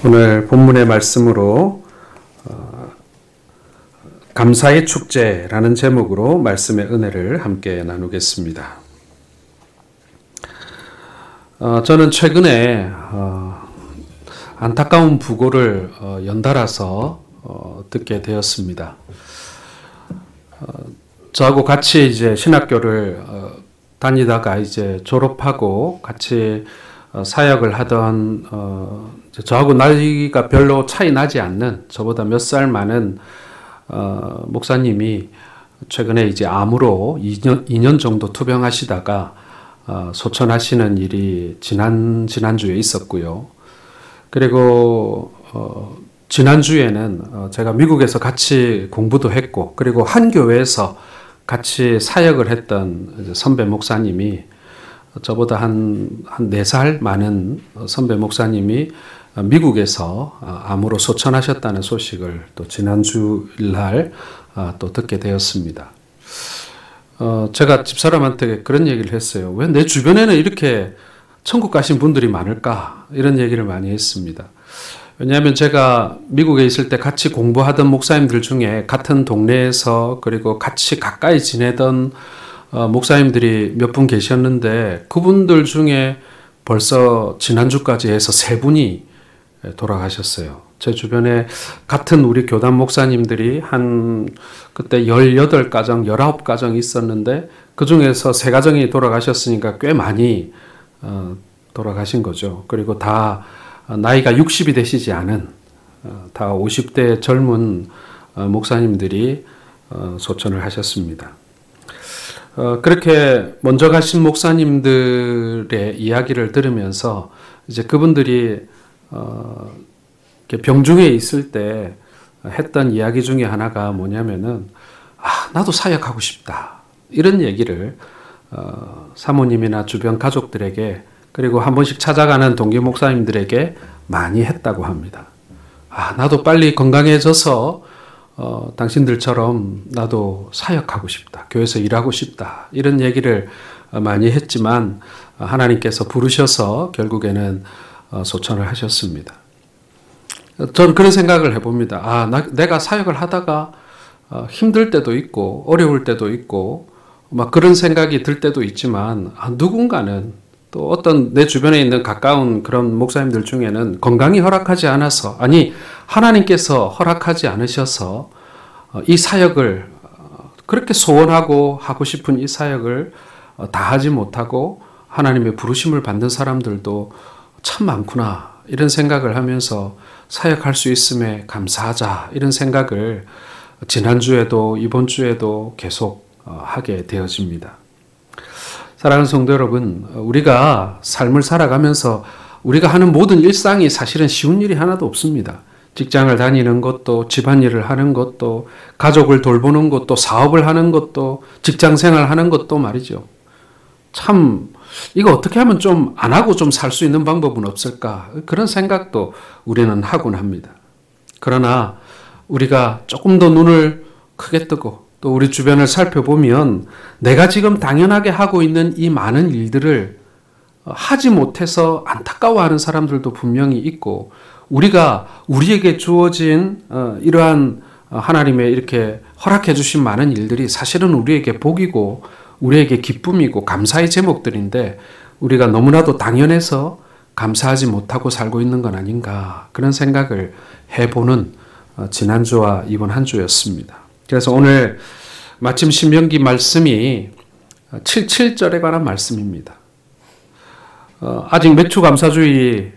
오늘 본문의 말씀으로 감사의 축제라는 제목으로 말씀의 은혜를 함께 나누겠습니다. 저는 최근에 안타까운 부고를 연달아서 듣게 되었습니다. 저하고 같이 이제 신학교를 다니다가 이제 졸업하고 같이 사역을 하던 저하고 나이가 별로 차이 나지 않는 저보다 몇 살 많은 목사님이 최근에 이제 암으로 2년 정도 투병하시다가 소천하시는 일이 지난주에 있었고요. 그리고 지난주에는 제가 미국에서 같이 공부도 했고 그리고 한 교회에서 같이 사역을 했던 선배 목사님이 저보다 한 4살 많은 선배 목사님이 미국에서 암으로 소천하셨다는 소식을 또 지난주일 또 듣게 되었습니다. 제가 집사람한테 그런 얘기를 했어요. 왜 내 주변에는 이렇게 천국 가신 분들이 많을까? 이런 얘기를 많이 했습니다. 왜냐하면 제가 미국에 있을 때 같이 공부하던 목사님들 중에 같은 동네에서 그리고 같이 가까이 지내던 목사님들이 몇 분 계셨는데 그분들 중에 벌써 지난주까지 해서 3분이 돌아가셨어요. 제 주변에 같은 우리 교단 목사님들이 그때 18가정, 19가정 있었는데 그 중에서 3가정이 돌아가셨으니까 꽤 많이 돌아가신 거죠. 그리고 다 나이가 60이 되시지 않은 다 50대 젊은 목사님들이 소천을 하셨습니다. 그렇게 먼저 가신 목사님들의 이야기를 들으면서 이제 그분들이 병중에 있을 때 했던 이야기 중에 하나가 뭐냐면은 나도 사역하고 싶다 이런 얘기를 사모님이나 주변 가족들에게 그리고 한 번씩 찾아가는 동기 목사님들에게 많이 했다고 합니다. 나도 빨리 건강해져서 당신들처럼 나도 사역하고 싶다. 교회에서 일하고 싶다. 이런 얘기를 많이 했지만 하나님께서 부르셔서 결국에는 소천을 하셨습니다. 저는 그런 생각을 해봅니다. 내가 사역을 하다가 힘들 때도 있고 어려울 때도 있고 막 그런 생각이 들 때도 있지만 누군가는 또 어떤 내 주변에 있는 가까운 그런 목사님들 중에는 건강이 허락하지 않아서 하나님께서 허락하지 않으셔서 이 사역을 그렇게 소원하고 하고 싶은 이 사역을 다 하지 못하고 하나님의 부르심을 받는 사람들도 참 많구나 이런 생각을 하면서 사역할 수 있음에 감사하자 이런 생각을 지난주에도 이번 주에도 계속 하게 되어집니다. 사랑하는 성도 여러분, 우리가 삶을 살아가면서 우리가 하는 모든 일상이 사실은 쉬운 일이 하나도 없습니다. 직장을 다니는 것도 집안일을 하는 것도 가족을 돌보는 것도 사업을 하는 것도 직장생활 하는 것도 말이죠. 참 이거 어떻게 하면 좀 안 하고 좀 살 수 있는 방법은 없을까? 그런 생각도 우리는 하곤 합니다. 그러나 우리가 조금 더 눈을 크게 뜨고 또 우리 주변을 살펴보면 내가 지금 당연하게 하고 있는 이 많은 일들을 하지 못해서 안타까워하는 사람들도 분명히 있고 우리에게 주어진 이러한 하나님의 이렇게 허락해 주신 많은 일들이 사실은 우리에게 복이고 우리에게 기쁨이고 감사의 제목들인데 우리가 너무나도 당연해서 감사하지 못하고 살고 있는 건 아닌가 그런 생각을 해보는 지난주와 이번 한 주였습니다. 그래서 오늘 마침 신명기 말씀이 77절에 관한 말씀입니다. 아직 매추감사주의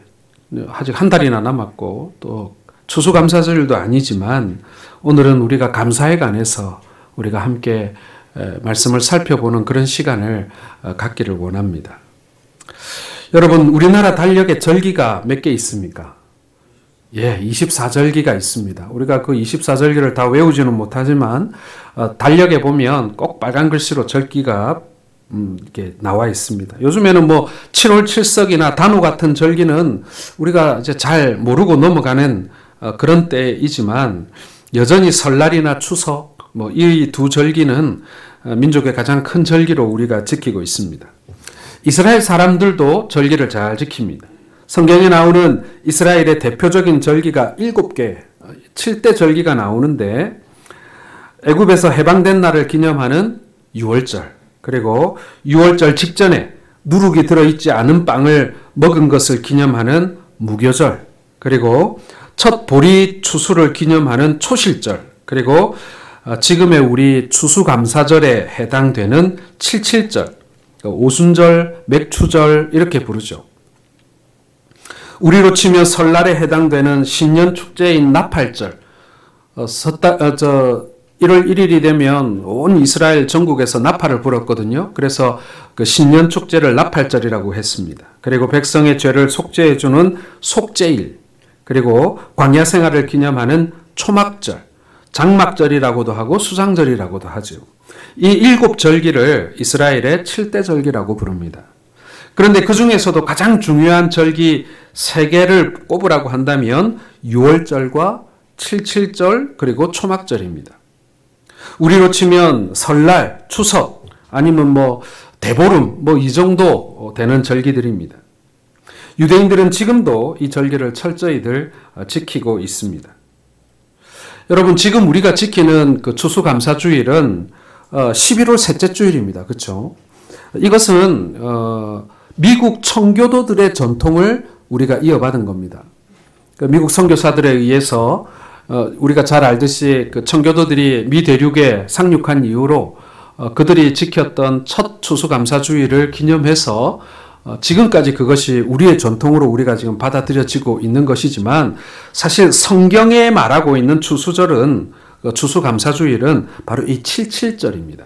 아직 한 달이나 남았고 또 추수감사절도 아니지만 오늘은 우리가 감사에 관해서 우리가 함께 말씀을 살펴보는 그런 시간을 갖기를 원합니다. 여러분 우리나라 달력에 절기가 몇 개 있습니까? 24절기가 있습니다. 우리가 그 24절기를 다 외우지는 못하지만 달력에 보면 꼭 빨간 글씨로 절기가 이렇게 나와 있습니다. 요즘에는 7월 7석이나 단오 같은 절기는 우리가 이제 잘 모르고 넘어가는 그런 때이지만 여전히 설날이나 추석 이 두 절기는 민족의 가장 큰 절기로 우리가 지키고 있습니다. 이스라엘 사람들도 절기를 잘 지킵니다. 성경에 나오는 이스라엘의 대표적인 절기가 7개, 7대 절기가 나오는데 애굽에서 해방된 날을 기념하는 유월절, 그리고 유월절 직전에 누룩이 들어있지 않은 빵을 먹은 것을 기념하는 무교절, 그리고 첫 보리 추수를 기념하는 초실절, 그리고 지금의 우리 추수감사절에 해당되는 칠칠절, 오순절, 맥추절 이렇게 부르죠. 우리로 치면 설날에 해당되는 신년축제인 나팔절, 1월 1일이 되면 온 이스라엘 전국에서 나팔을 불었거든요. 그래서 그 신년축제를 나팔절이라고 했습니다. 그리고 백성의 죄를 속죄해주는 속죄일, 그리고 광야 생활을 기념하는 초막절, 장막절이라고도 하고 수장절이라고도 하죠. 이 7절기를 이스라엘의 7대 절기라고 부릅니다. 그런데 그 중에서도 가장 중요한 절기 3개를 꼽으라고 한다면 유월절과 칠칠절 그리고 초막절입니다. 우리로 치면 설날, 추석 아니면 대보름 이 정도 되는 절기들입니다. 유대인들은 지금도 이 절기를 철저히들 지키고 있습니다. 여러분, 지금 우리가 지키는 그 추수감사주일은 11월 셋째 주일입니다. 그렇죠? 이것은 미국 청교도들의 전통을 우리가 이어받은 겁니다. 미국 선교사들에 의해서 우리가 잘 알듯이 그 청교도들이 미 대륙에 상륙한 이후로 그들이 지켰던 첫 추수감사주일을 기념해서 지금까지 그것이 우리의 전통으로 우리가 지금 받아들여지고 있는 것이지만, 사실 성경에 말하고 있는 추수절은, 추수감사주일은 바로 이 칠칠절입니다.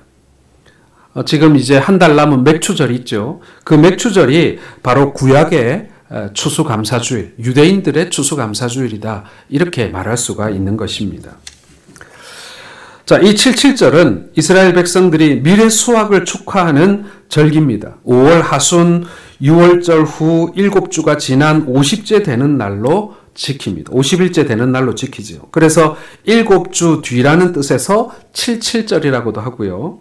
지금 이제 한 달 남은 맥추절이 있죠. 그 맥추절이 바로 구약의 추수감사주일, 유대인들의 추수감사주일이다, 이렇게 말할 수가 있는 것입니다. 자, 이 칠칠절은 이스라엘 백성들이 미래 수확을 축하하는 절기입니다. 5월 하순 6월절 후 7주가 지난 50째 되는 날로 지킵니다. 50일째 되는 날로 지키죠. 그래서 7주 뒤라는 뜻에서 칠칠절이라고도 하고요.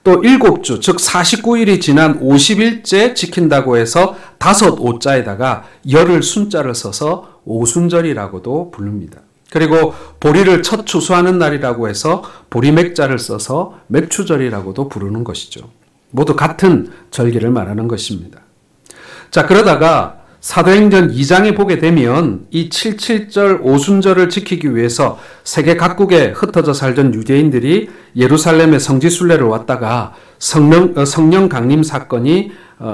또 7주, 즉 49일이 지난 50일째 지킨다고 해서 5오자에다가 열을 순자를 써서 오순절이라고도 부릅니다. 그리고 보리를 첫 추수하는 날이라고 해서 보리맥자를 써서 맥추절이라고도 부르는 것이죠. 모두 같은 절기를 말하는 것입니다. 자, 그러다가 사도행전 2장에 보게 되면 이 칠칠절 오순절을 지키기 위해서 세계 각국에 흩어져 살던 유대인들이 예루살렘에 성지순례를 왔다가 성령 강림 사건이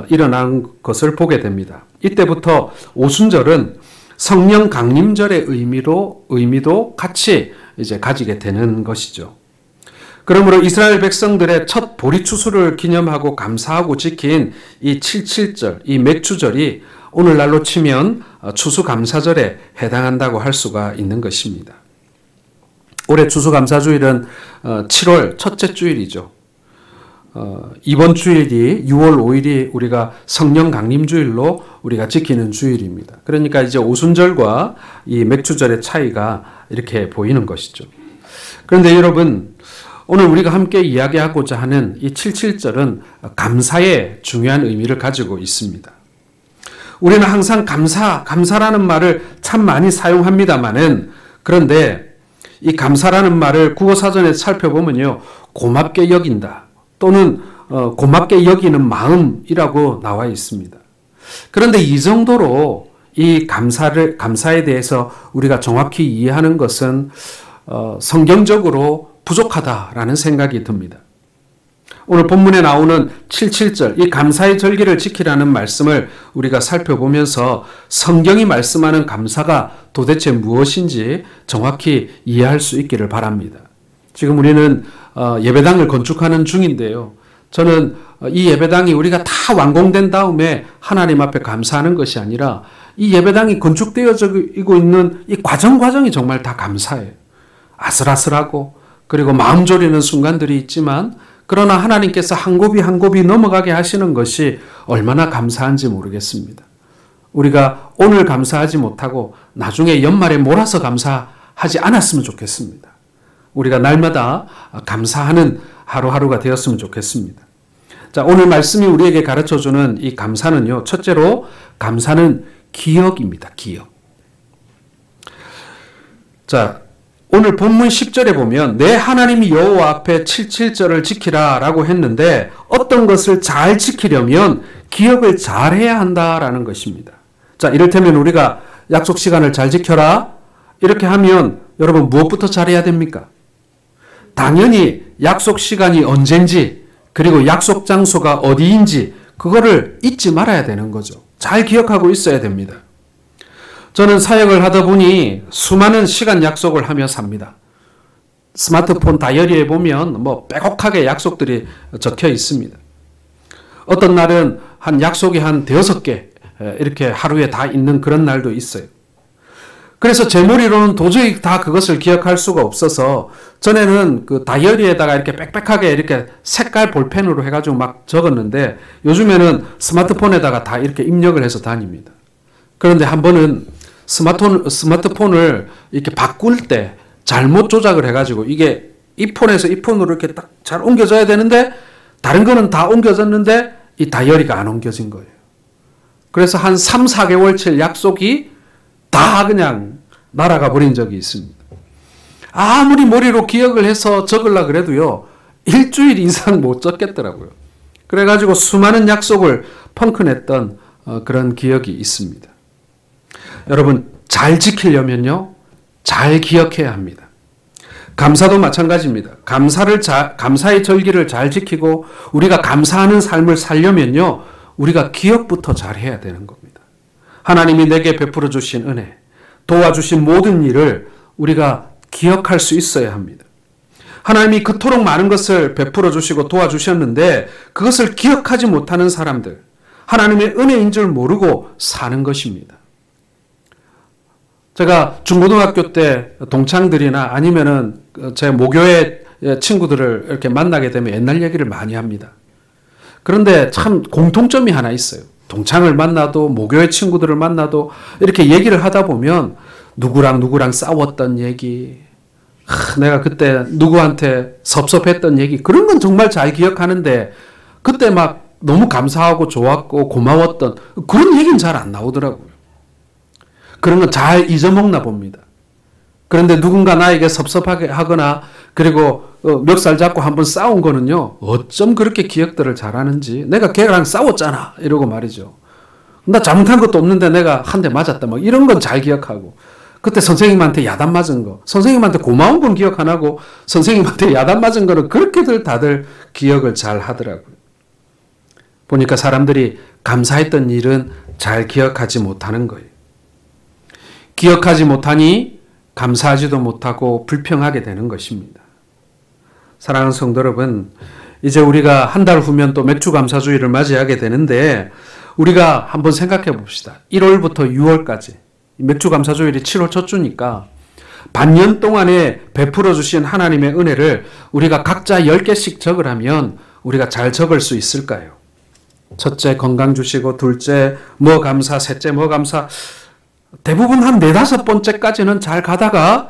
일어난 것을 보게 됩니다. 이때부터 오순절은 성령 강림절의 의미도 같이 이제 가지게 되는 것이죠. 그러므로 이스라엘 백성들의 첫 보리 추수를 기념하고 감사하고 지킨 이 칠칠절, 이 맥추절이 오늘날로 치면 추수감사절에 해당한다고 할 수가 있는 것입니다. 올해 추수감사주일은 7월 첫째 주일이죠. 이번 주일이 6월 5일이 우리가 성령 강림주일로 우리가 지키는 주일입니다. 그러니까 이제 오순절과 이 맥추절의 차이가 이렇게 보이는 것이죠. 그런데 여러분, 오늘 우리가 함께 이야기하고자 하는 이 칠칠절은 감사의 중요한 의미를 가지고 있습니다. 우리는 항상 감사라는 말을 참 많이 사용합니다만은, 그런데 이 감사라는 말을 국어사전에 살펴보면요, 고맙게 여긴다 또는 고맙게 여기는 마음이라고 나와 있습니다. 그런데 이 정도로 이 감사에 대해서 우리가 정확히 이해하는 것은 성경적으로 부족하다라는 생각이 듭니다. 오늘 본문에 나오는 칠칠절, 이 감사의 절기를 지키라는 말씀을 우리가 살펴보면서 성경이 말씀하는 감사가 도대체 무엇인지 정확히 이해할 수 있기를 바랍니다. 지금 우리는 예배당을 건축하는 중인데요. 저는 이 예배당이 우리가 다 완공된 다음에 하나님 앞에 감사하는 것이 아니라 이 예배당이 건축되어지고 있는 이 과정이 정말 다 감사해요. 아슬아슬하고 그리고 마음 졸이는 순간들이 있지만, 그러나 하나님께서 한 곱이 한 곱이 넘어가게 하시는 것이 얼마나 감사한지 모르겠습니다. 우리가 오늘 감사하지 못하고 나중에 연말에 몰아서 감사하지 않았으면 좋겠습니다. 우리가 날마다 감사하는 하루하루가 되었으면 좋겠습니다. 자, 오늘 말씀이 우리에게 가르쳐주는 이 감사는요, 첫째로 감사는 기억입니다. 기억. 자, 오늘 본문 10절에 보면 내 하나님이 여호와 앞에 77절을 지키라 라고 했는데 어떤 것을 잘 지키려면 기억을 잘 해야 한다라는 것입니다. 자, 이를테면 우리가 약속 시간을 잘 지켜라 이렇게 하면 여러분 무엇부터 잘해야 됩니까? 당연히 약속 시간이 언젠지 그리고 약속 장소가 어디인지 그거를 잊지 말아야 되는 거죠. 잘 기억하고 있어야 됩니다. 저는 사역을 하다 보니 수많은 시간 약속을 하며 삽니다. 스마트폰 다이어리에 보면 빼곡하게 약속들이 적혀 있습니다. 어떤 날은 약속이 한 5개 이렇게 하루에 다 있는 그런 날도 있어요. 그래서 제 머리로는 도저히 다 그것을 기억할 수가 없어서 전에는 그 다이어리에다가 이렇게 빽빽하게 이렇게 색깔 볼펜으로 해가지고 막 적었는데 요즘에는 스마트폰에다가 다 이렇게 입력을 해서 다닙니다. 그런데 한 번은 스마트폰을 이렇게 바꿀 때 잘못 조작을 해가지고 이게 이 폰에서 이 폰으로 이렇게 딱 잘 옮겨져야 되는데 다른 거는 다 옮겨졌는데 이 다이어리가 안 옮겨진 거예요. 그래서 한 3, 4개월치 약속이 다 그냥 날아가 버린 적이 있습니다. 아무리 머리로 기억을 해서 적으려고 그래도요. 일주일 이상 못 적겠더라고요. 그래가지고 수많은 약속을 펑크냈던 그런 기억이 있습니다. 여러분 잘 지키려면요. 잘 기억해야 합니다. 감사도 마찬가지입니다. 감사의 절기를 잘 지키고 우리가 감사하는 삶을 살려면요. 우리가 기억부터 잘 해야 되는 겁니다. 하나님이 내게 베풀어 주신 은혜, 도와주신 모든 일을 우리가 기억할 수 있어야 합니다. 하나님이 그토록 많은 것을 베풀어 주시고 도와주셨는데 그것을 기억하지 못하는 사람들, 하나님의 은혜인 줄 모르고 사는 것입니다. 제가 중고등학교 때 동창들이나 아니면은 제 모교의 친구들을 이렇게 만나게 되면 옛날 얘기를 많이 합니다. 그런데 참 공통점이 하나 있어요. 동창을 만나도 모교의 친구들을 만나도 이렇게 얘기를 하다 보면 누구랑 싸웠던 얘기, 내가 그때 누구한테 섭섭했던 얘기 그런 건 정말 잘 기억하는데 그때 막 너무 감사하고 좋았고 고마웠던 그런 얘기는 잘 안 나오더라고요. 그런 건 잘 잊어먹나 봅니다. 그런데 누군가 나에게 섭섭하게 하거나 그리고 멱살 잡고 한번 싸운 거는요. 어쩜 그렇게 기억들을 잘하는지. 내가 걔랑 싸웠잖아 이러고 말이죠. 나 잘못한 것도 없는데 내가 한 대 맞았다 막 이런 건 잘 기억하고 그때 선생님한테 야단 맞은 거 선생님한테 고마운 건 기억 안 하고 선생님한테 야단 맞은 거는 그렇게들 다들 기억을 잘 하더라고요. 보니까 사람들이 감사했던 일은 잘 기억하지 못하는 거예요. 기억하지 못하니 감사하지도 못하고 불평하게 되는 것입니다. 사랑하는 성도 여러분, 이제 우리가 한 달 후면 또 맥주감사주의를 맞이하게 되는데 우리가 한번 생각해 봅시다. 1월부터 6월까지 맥주감사주일이 7월 첫 주니까 반년 동안에 베풀어 주신 하나님의 은혜를 우리가 각자 10개씩 적으라면 우리가 잘 적을 수 있을까요? 첫째 건강 주시고 둘째 뭐 감사, 셋째 뭐 감사 대부분 한 4, 5번째까지는 잘 가다가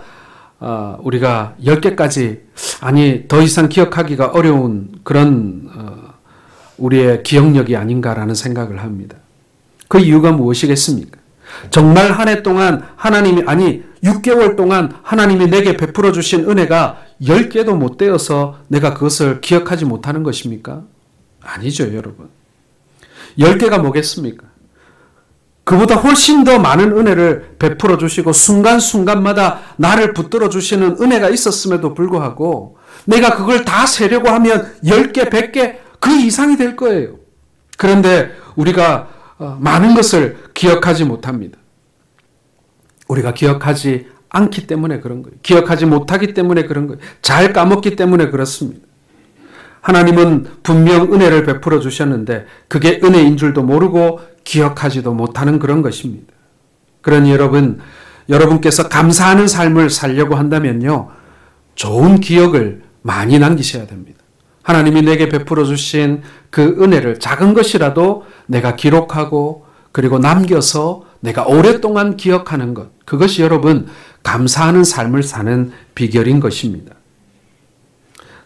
우리가 10개까지 아니 더 이상 기억하기가 어려운 그런 우리의 기억력이 아닌가라는 생각을 합니다. 그 이유가 무엇이겠습니까? 정말 한 해 동안 하나님이 6개월 동안 하나님이 내게 베풀어 주신 은혜가 10개도 못 되어서 내가 그것을 기억하지 못하는 것입니까? 아니죠, 여러분. 10개가 뭐겠습니까? 그보다 훨씬 더 많은 은혜를 베풀어 주시고 순간순간마다 나를 붙들어 주시는 은혜가 있었음에도 불구하고 내가 그걸 다 세려고 하면 10개, 100개 그 이상이 될 거예요. 그런데 우리가 많은 것을 기억하지 못합니다. 우리가 기억하지 않기 때문에 그런 거예요. 기억하지 못하기 때문에 그런 거예요. 잘 까먹기 때문에 그렇습니다. 하나님은 분명 은혜를 베풀어 주셨는데 그게 은혜인 줄도 모르고 기억하지도 못하는 그런 것입니다. 그러니 여러분께서 감사하는 삶을 살려고 한다면요. 좋은 기억을 많이 남기셔야 됩니다. 하나님이 내게 베풀어 주신 그 은혜를 작은 것이라도 내가 기록하고 그리고 남겨서 내가 오랫동안 기억하는 것. 그것이 여러분 감사하는 삶을 사는 비결인 것입니다.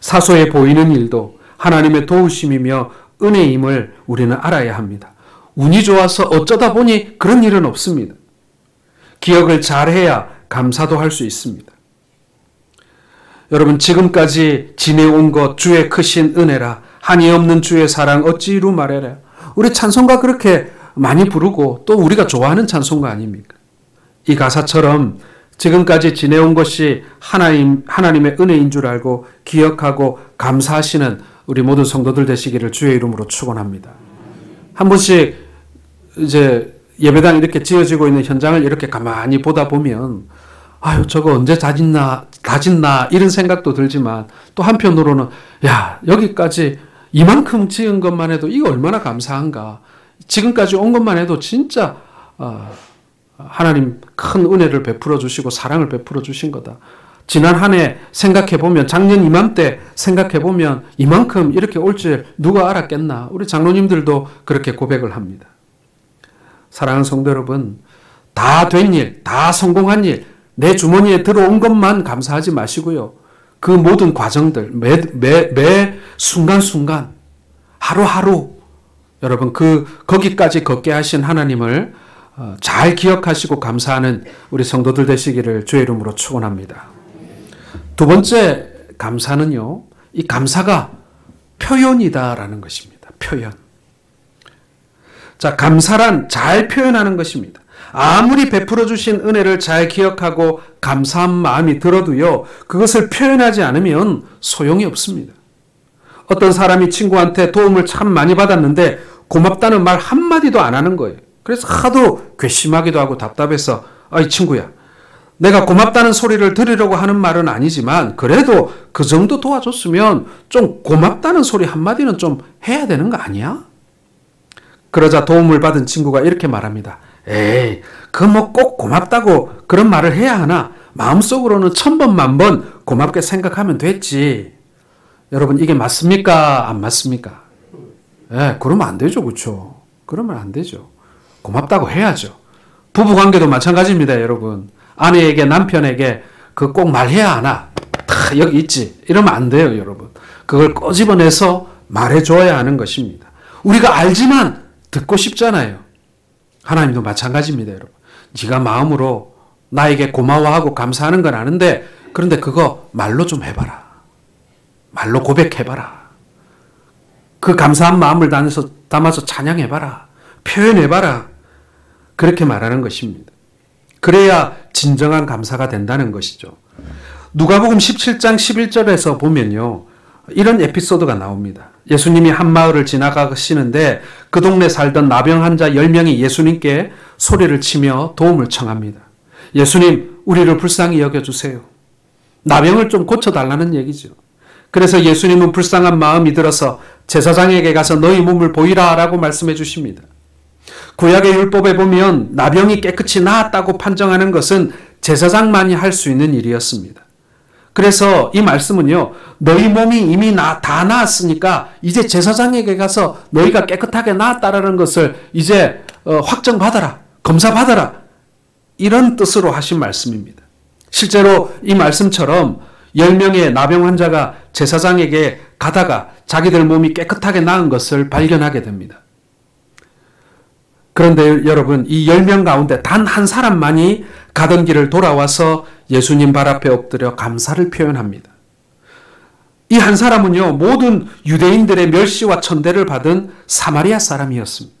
사소해 보이는 일도 하나님의 도우심이며 은혜임을 우리는 알아야 합니다. 운이 좋아서 어쩌다 보니 그런 일은 없습니다. 기억을 잘해야 감사도 할 수 있습니다. 여러분, 지금까지 지내온 것 주의 크신 은혜라 한이 없는 주의 사랑 어찌 이루 말해라. 우리 찬송가 그렇게 많이 부르고 또 우리가 좋아하는 찬송가 아닙니까? 이 가사처럼 지금까지 지내온 것이 하나님의 은혜인 줄 알고 기억하고 감사하시는 우리 모든 성도들 되시기를 주의 이름으로 축원합니다. 한 번씩 이제 예배당 이렇게 지어지고 있는 현장을 이렇게 가만히 보다 보면 아유, 저거 언제 다 짓나 이런 생각도 들지만 또 한편으로는 야, 여기까지 이만큼 지은 것만 해도 이거 얼마나 감사한가. 지금까지 온 것만 해도 진짜 하나님 큰 은혜를 베풀어 주시고 사랑을 베풀어 주신 거다. 지난 한 해 생각해 보면, 작년 이맘때 생각해 보면 이만큼 이렇게 올 줄 누가 알았겠나. 우리 장로님들도 그렇게 고백을 합니다. 사랑하는 성도 여러분, 다 된 일, 다 성공한 일, 내 주머니에 들어온 것만 감사하지 마시고요. 그 모든 과정들, 매 순간순간, 하루하루 여러분 거기까지 걷게 하신 하나님을 잘 기억하시고 감사하는 우리 성도들 되시기를 주의 이름으로 축원합니다. 두 번째 감사는요, 이 감사가 표현이다라는 것입니다. 표현. 자, 감사란 잘 표현하는 것입니다. 아무리 베풀어 주신 은혜를 잘 기억하고 감사한 마음이 들어도요, 그것을 표현하지 않으면 소용이 없습니다. 어떤 사람이 친구한테 도움을 참 많이 받았는데 고맙다는 말 한마디도 안 하는 거예요. 그래서 하도 괘씸하기도 하고 답답해서 이 친구야, 내가 고맙다는 소리를 들으려고 하는 말은 아니지만 그래도 그 정도 도와줬으면 좀 고맙다는 소리 한마디는 좀 해야 되는 거 아니야? 그러자 도움을 받은 친구가 이렇게 말합니다. 에이, 그 뭐 꼭 고맙다고 그런 말을 해야 하나? 마음속으로는 1000번, 10,000번 고맙게 생각하면 됐지. 여러분, 이게 맞습니까? 안 맞습니까? 예, 그러면 안 되죠. 그렇죠? 그러면 안 되죠. 고맙다고 해야죠. 부부관계도 마찬가지입니다. 여러분, 아내에게 남편에게 그 꼭 말해야 하나? 다 여기 있지. 이러면 안 돼요. 여러분, 그걸 꼬집어내서 말해줘야 하는 것입니다. 우리가 알지만 듣고 싶잖아요. 하나님도 마찬가지입니다. 여러분, 네가 마음으로 나에게 고마워하고 감사하는 건 아는데 그런데 그거 말로 좀 해봐라. 말로 고백해봐라. 그 감사한 마음을 담아서 찬양해봐라. 표현해봐라. 그렇게 말하는 것입니다. 그래야 진정한 감사가 된다는 것이죠. 누가복음 17장 11절에서 보면요, 이런 에피소드가 나옵니다. 예수님이 한 마을을 지나가시는데 그 동네 살던 나병 환자 10명이 예수님께 소리를 치며 도움을 청합니다. 예수님, 우리를 불쌍히 여겨주세요. 나병을 좀 고쳐달라는 얘기죠. 그래서 예수님은 불쌍한 마음이 들어서 제사장에게 가서 너희 몸을 보이라 라고 말씀해 주십니다. 구약의 율법에 보면 나병이 깨끗이 나았다고 판정하는 것은 제사장만이 할 수 있는 일이었습니다. 그래서 이 말씀은요, 너희 몸이 이미 다 나았으니까 이제 제사장에게 가서 너희가 깨끗하게 나았다라는 것을 이제 확정받아라, 검사받아라, 이런 뜻으로 하신 말씀입니다. 실제로 이 말씀처럼 10명의 나병 환자가 제사장에게 가다가 자기들 몸이 깨끗하게 나은 것을 발견하게 됩니다. 그런데 여러분, 이 10명 가운데 단 한 사람만이 가던 길을 돌아와서 예수님 발 앞에 엎드려 감사를 표현합니다. 이 한 사람은요, 모든 유대인들의 멸시와 천대를 받은 사마리아 사람이었습니다.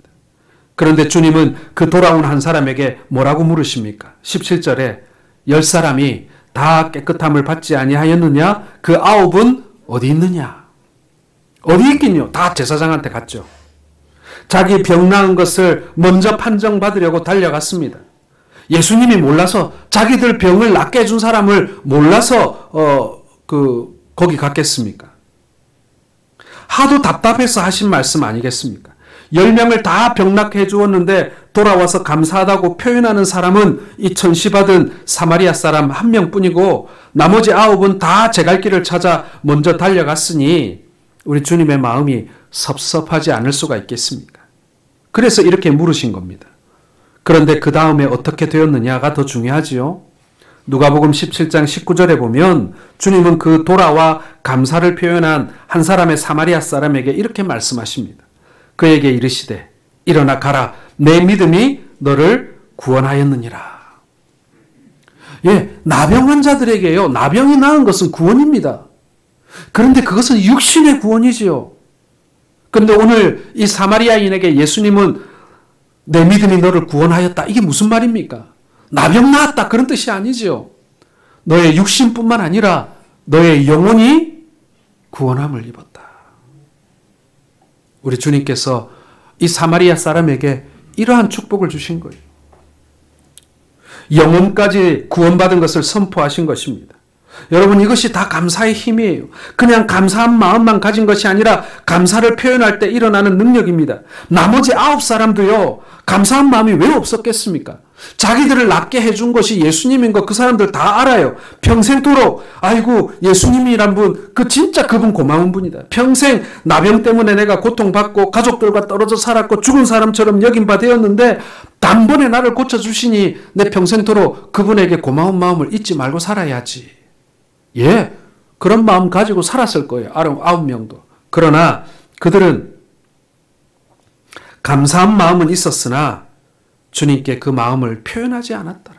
그런데 주님은 그 돌아온 한 사람에게 뭐라고 물으십니까? 17절에 10사람이 다 깨끗함을 받지 아니하였느냐? 그 9은 어디 있느냐? 어디 있긴요? 다 제사장한테 갔죠. 자기 병 나은 것을 먼저 판정받으려고 달려갔습니다. 예수님이 몰라서, 자기들 병을 낫게 해준 사람을 몰라서 거기 갔겠습니까? 하도 답답해서 하신 말씀 아니겠습니까? 10명을 다 병 낫게 해주었는데 돌아와서 감사하다고 표현하는 사람은 이 천시받은 사마리아 사람 한 명뿐이고 나머지 9은 다 제 갈 길을 찾아 먼저 달려갔으니 우리 주님의 마음이 섭섭하지 않을 수가 있겠습니까? 그래서 이렇게 물으신 겁니다. 그런데 그 다음에 어떻게 되었느냐가 더 중요하지요. 누가복음 17장 19절에 보면 주님은 그 돌아와 감사를 표현한 한 사람의 사마리아 사람에게 이렇게 말씀하십니다. 그에게 이르시되 일어나 가라. 내 믿음이 너를 구원하였느니라. 예, 나병 환자들에게요. 나병이 나은 것은 구원입니다. 그런데 그것은 육신의 구원이지요. 그런데 오늘 이 사마리아인에게 예수님은 내 믿음이 너를 구원하였다. 이게 무슨 말입니까? 나병 나았다. 그런 뜻이 아니지요. 너의 육신뿐만 아니라 너의 영혼이 구원함을 입었다. 우리 주님께서 이 사마리아 사람에게 이러한 축복을 주신 거예요. 영혼까지 구원받은 것을 선포하신 것입니다. 여러분, 이것이 다 감사의 힘이에요. 그냥 감사한 마음만 가진 것이 아니라 감사를 표현할 때 일어나는 능력입니다. 나머지 9사람도요, 감사한 마음이 왜 없었겠습니까? 자기들을 낫게 해준 것이 예수님인 거 그 사람들 다 알아요. 평생도록 아이고 예수님이란 분, 진짜 그분 고마운 분이다. 평생 나병 때문에 내가 고통받고 가족들과 떨어져 살았고 죽은 사람처럼 여긴 바 되었는데 단번에 나를 고쳐주시니 내 평생도록 그분에게 고마운 마음을 잊지 말고 살아야지. 예, 그런 마음 가지고 살았을 거예요. 9명도. 그러나 그들은 감사한 마음은 있었으나 주님께 그 마음을 표현하지 않았더라.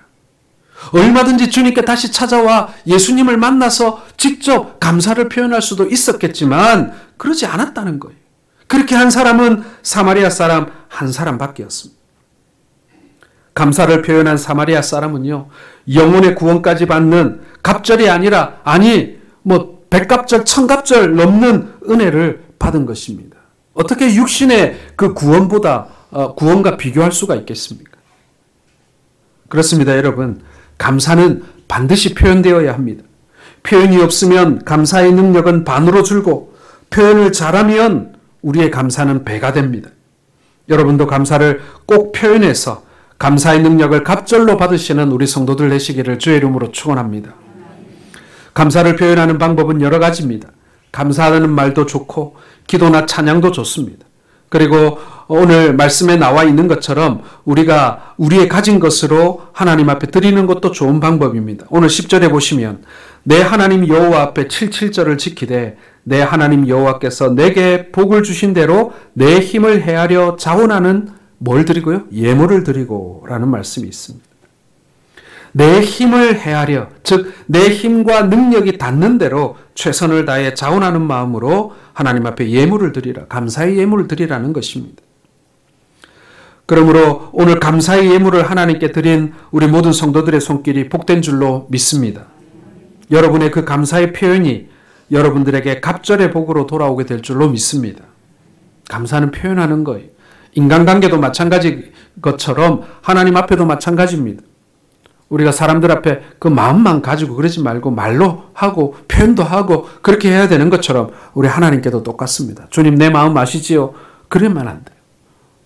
얼마든지 주님께 다시 찾아와 예수님을 만나서 직접 감사를 표현할 수도 있었겠지만 그러지 않았다는 거예요. 그렇게 한 사람은 사마리아 사람 한 사람밖에였습니다. 감사를 표현한 사마리아 사람은요, 영혼의 구원까지 받는 갑절이 아니라 백갑절, 천갑절 넘는 은혜를 받은 것입니다. 어떻게 육신의 그 구원과 비교할 수가 있겠습니까? 그렇습니다, 여러분. 감사는 반드시 표현되어야 합니다. 표현이 없으면 감사의 능력은 반으로 줄고 표현을 잘하면 우리의 감사는 배가 됩니다. 여러분도 감사를 꼭 표현해서 감사의 능력을 갑절로 받으시는 우리 성도들 되시기를 주의 이름으로 축원합니다. 감사를 표현하는 방법은 여러 가지입니다. 감사하는 말도 좋고 기도나 찬양도 좋습니다. 그리고 오늘 말씀에 나와 있는 것처럼 우리가 우리의 가진 것으로 하나님 앞에 드리는 것도 좋은 방법입니다. 오늘 10절에 보시면 내 하나님 여호와 앞에 77절을 지키되 내 하나님 여호와께서 내게 복을 주신 대로 내 힘을 헤아려 자원하는 뭘 드리고요? 예물을 드리고 라는 말씀이 있습니다. 내 힘을 헤아려, 즉 내 힘과 능력이 닿는 대로 최선을 다해 자원하는 마음으로 하나님 앞에 예물을 드리라. 감사의 예물을 드리라는 것입니다. 그러므로 오늘 감사의 예물을 하나님께 드린 우리 모든 성도들의 손길이 복된 줄로 믿습니다. 여러분의 그 감사의 표현이 여러분들에게 갑절의 복으로 돌아오게 될 줄로 믿습니다. 감사는 표현하는 거예요. 인간관계도 마찬가지 것처럼 하나님 앞에도 마찬가지입니다. 우리가 사람들 앞에 그 마음만 가지고 그러지 말고 말로 하고 표현도 하고 그렇게 해야 되는 것처럼 우리 하나님께도 똑같습니다. 주님, 내 마음 아시지요? 그러면 안 돼요.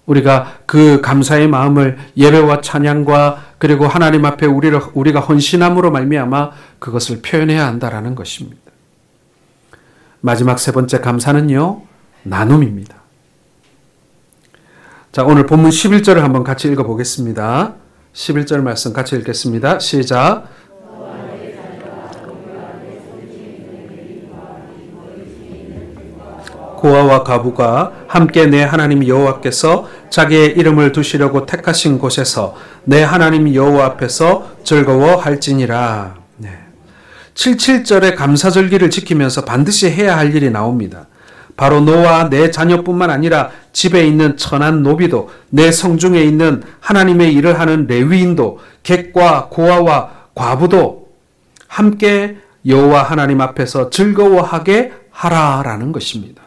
우리가 그 감사의 마음을 예배와 찬양과 그리고 하나님 앞에 우리가 헌신함으로 말미암아 그것을 표현해야 한다라는 것입니다. 마지막 세 번째 감사는요, 나눔입니다. 자, 오늘 본문 11절을 한번 같이 읽어보겠습니다. 11절 말씀 같이 읽겠습니다. 시작. 고아와 과부가 함께 내 하나님 여호와께서 자기의 이름을 두시려고 택하신 곳에서 내 하나님 여호와 앞에서 즐거워할지니라. 77절의 감사절기를 지키면서 반드시 해야 할 일이 나옵니다. 바로 너와 내 자녀뿐만 아니라 집에 있는 천한 노비도 내 성중에 있는 하나님의 일을 하는 레위인도 객과 고아와 과부도 함께 여호와 하나님 앞에서 즐거워하게 하라라는 것입니다.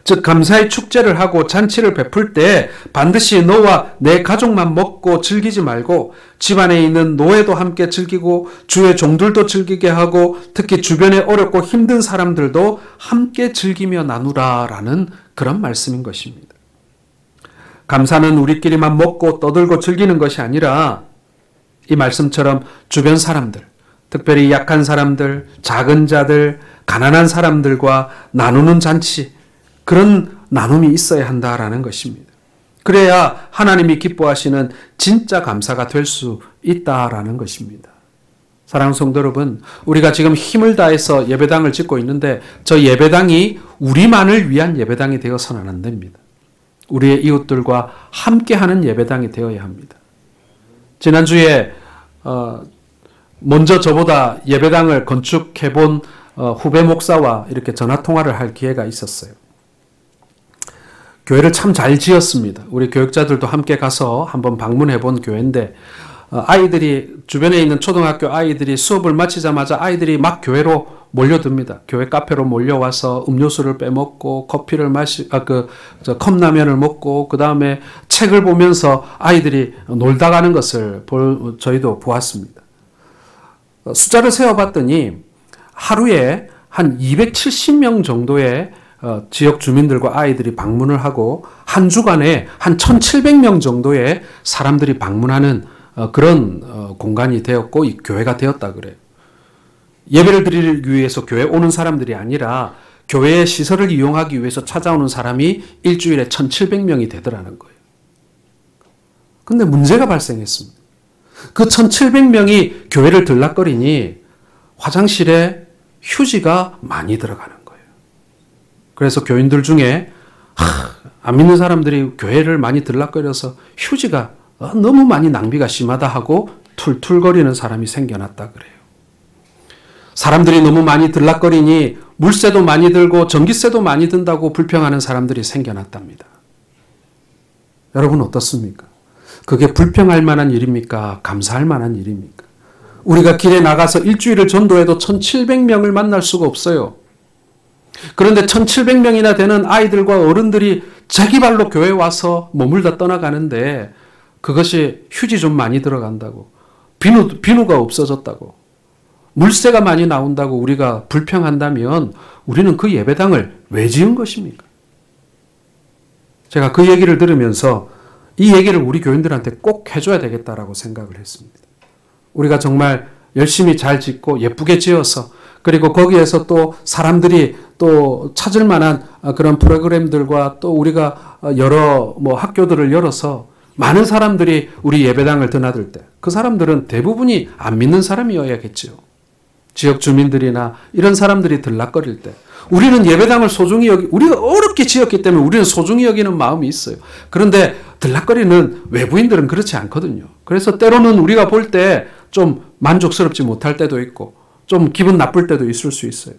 즉 감사의 축제를 하고 잔치를 베풀 때 반드시 너와 내 가족만 먹고 즐기지 말고 집안에 있는 노예도 함께 즐기고 주의 종들도 즐기게 하고 특히 주변에 어렵고 힘든 사람들도 함께 즐기며 나누라라는 그런 말씀인 것입니다. 감사는 우리끼리만 먹고 떠들고 즐기는 것이 아니라 이 말씀처럼 주변 사람들, 특별히 약한 사람들, 작은 자들, 가난한 사람들과 나누는 잔치, 그런 나눔이 있어야 한다라는 것입니다. 그래야 하나님이 기뻐하시는 진짜 감사가 될 수 있다라는 것입니다. 사랑하는 성도 여러분, 우리가 지금 힘을 다해서 예배당을 짓고 있는데 저 예배당이 우리만을 위한 예배당이 되어서는 안 됩니다. 우리의 이웃들과 함께하는 예배당이 되어야 합니다. 지난주에 먼저 저보다 예배당을 건축해본 후배 목사와 이렇게 전화통화를 할 기회가 있었어요. 교회를 참 잘 지었습니다. 우리 교육자들도 함께 가서 한번 방문해 본 교회인데 아이들이 주변에 있는 초등학교 아이들이 수업을 마치자마자 아이들이 막 교회로 몰려듭니다. 교회 카페로 몰려와서 음료수를 빼먹고 커피를 컵라면을 먹고 그 다음에 책을 보면서 아이들이 놀다 가는 것을 저희도 보았습니다. 숫자를 세어봤더니 하루에 한 270명 정도의 지역 주민들과 아이들이 방문을 하고 한 주간에 한 1700명 정도의 사람들이 방문하는 그런 공간이 되었고 이 교회가 되었다 그래요. 예배를 드리기 위해서 교회 오는 사람들이 아니라 교회의 시설을 이용하기 위해서 찾아오는 사람이 일주일에 1700명이 되더라는 거예요. 근데 문제가 발생했습니다. 그 1700명이 교회를 들락거리니 화장실에 휴지가 많이 들어가는 거예요. 그래서 교인들 중에 안 믿는 사람들이 교회를 많이 들락거려서 휴지가 너무 많이 낭비가 심하다 하고 툴툴거리는 사람이 생겨났다 그래요. 사람들이 너무 많이 들락거리니 물세도 많이 들고 전기세도 많이 든다고 불평하는 사람들이 생겨났답니다. 여러분 어떻습니까? 그게 불평할 만한 일입니까? 감사할 만한 일입니까? 우리가 길에 나가서 일주일을 전도해도 1700명을 만날 수가 없어요. 그런데 1700명이나 되는 아이들과 어른들이 자기발로 교회에 와서 머물다 떠나가는데 그것이 휴지 좀 많이 들어간다고, 비누가 없어졌다고, 물세가 많이 나온다고 우리가 불평한다면 우리는 그 예배당을 왜 지은 것입니까? 제가 그 얘기를 들으면서 이 얘기를 우리 교인들한테 꼭 해줘야 되겠다라고 생각을 했습니다. 우리가 정말 열심히 잘 짓고 예쁘게 지어서 그리고 거기에서 또 사람들이 또 찾을 만한 그런 프로그램들과 또 우리가 여러 학교들을 열어서 많은 사람들이 우리 예배당을 드나들 때 그 사람들은 대부분이 안 믿는 사람이어야겠죠. 지역 주민들이나 이런 사람들이 들락거릴 때 우리는 예배당을 소중히 우리가 어렵게 지었기 때문에 우리는 소중히 여기는 마음이 있어요. 그런데 들락거리는 외부인들은 그렇지 않거든요. 그래서 때로는 우리가 볼 때 좀 만족스럽지 못할 때도 있고 좀 기분 나쁠 때도 있을 수 있어요.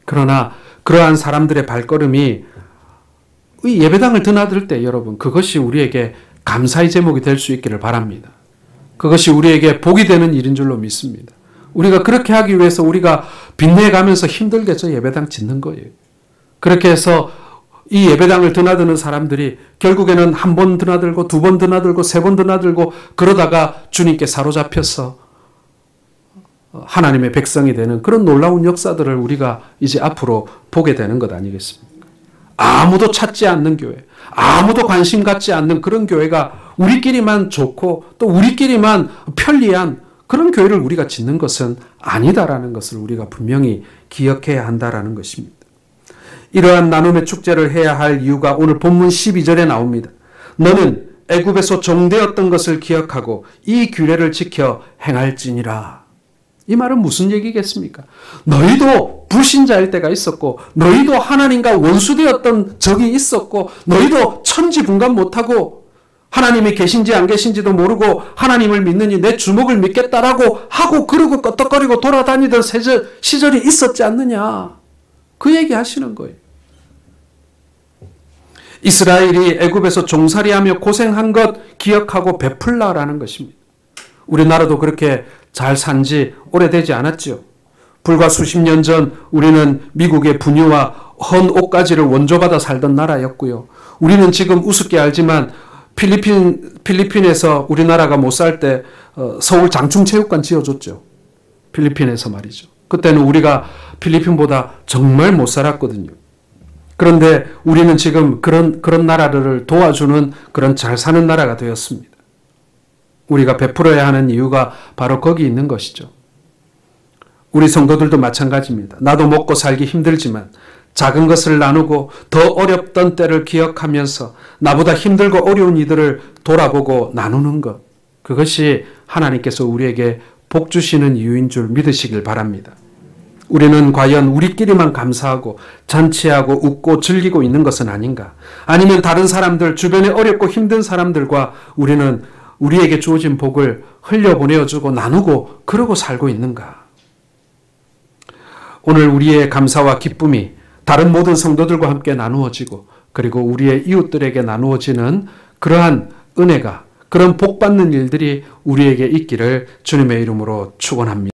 그러나 그러한 사람들의 발걸음이 이 예배당을 드나들 때 여러분 그것이 우리에게 감사의 제목이 될 수 있기를 바랍니다. 그것이 우리에게 복이 되는 일인 줄로 믿습니다. 우리가 그렇게 하기 위해서 우리가 빚내가면서 힘들게 저 예배당 짓는 거예요. 그렇게 해서 이 예배당을 드나드는 사람들이 결국에는 한 번 드나들고 두 번 드나들고 세 번 드나들고 그러다가 주님께 사로잡혀서 하나님의 백성이 되는 그런 놀라운 역사들을 우리가 이제 앞으로 보게 되는 것 아니겠습니까? 아무도 찾지 않는 교회, 아무도 관심 갖지 않는 그런 교회가 우리끼리만 좋고 또 우리끼리만 편리한 그런 교회를 우리가 짓는 것은 아니다라는 것을 우리가 분명히 기억해야 한다라는 것입니다. 이러한 나눔의 축제를 해야 할 이유가 오늘 본문 12절에 나옵니다. 너는 애굽에서 종되었던 것을 기억하고 이 규례를 지켜 행할지니라. 이 말은 무슨 얘기겠습니까? 너희도 불신자일 때가 있었고 너희도 하나님과 원수되었던 적이 있었고 너희도 천지분간 못하고 하나님이 계신지 안 계신지도 모르고 하나님을 믿느니 내 주먹을 믿겠다라고 하고 그러고 끄떡거리고 돌아다니던 시절이 있었지 않느냐. 그 얘기 하시는 거예요. 이스라엘이 애굽에서 종살이하며 고생한 것 기억하고 베풀라라는 것입니다. 우리나라도 그렇게 잘 산 지 오래되지 않았죠. 불과 수십 년 전 우리는 미국의 분유와 헌 옷가지를 원조받아 살던 나라였고요. 우리는 지금 우습게 알지만 필리핀에서 우리나라가 못 살 때 서울 장충체육관 지어줬죠. 필리핀에서 말이죠. 그때는 우리가 필리핀보다 정말 못 살았거든요. 그런데 우리는 지금 그런 나라를 도와주는 그런 잘 사는 나라가 되었습니다. 우리가 베풀어야 하는 이유가 바로 거기 있는 것이죠. 우리 성도들도 마찬가지입니다. 나도 먹고 살기 힘들지만 작은 것을 나누고 더 어렵던 때를 기억하면서 나보다 힘들고 어려운 이들을 돌아보고 나누는 것. 그것이 하나님께서 우리에게 복 주시는 이유인 줄 믿으시길 바랍니다. 우리는 과연 우리끼리만 감사하고 잔치하고 웃고 즐기고 있는 것은 아닌가? 아니면 다른 사람들, 주변에 어렵고 힘든 사람들과 우리는 우리에게 주어진 복을 흘려보내어주고 나누고 그러고 살고 있는가? 오늘 우리의 감사와 기쁨이 다른 모든 성도들과 함께 나누어지고 그리고 우리의 이웃들에게 나누어지는 그러한 은혜가, 그런 복받는 일들이 우리에게 있기를 주님의 이름으로 축원합니다.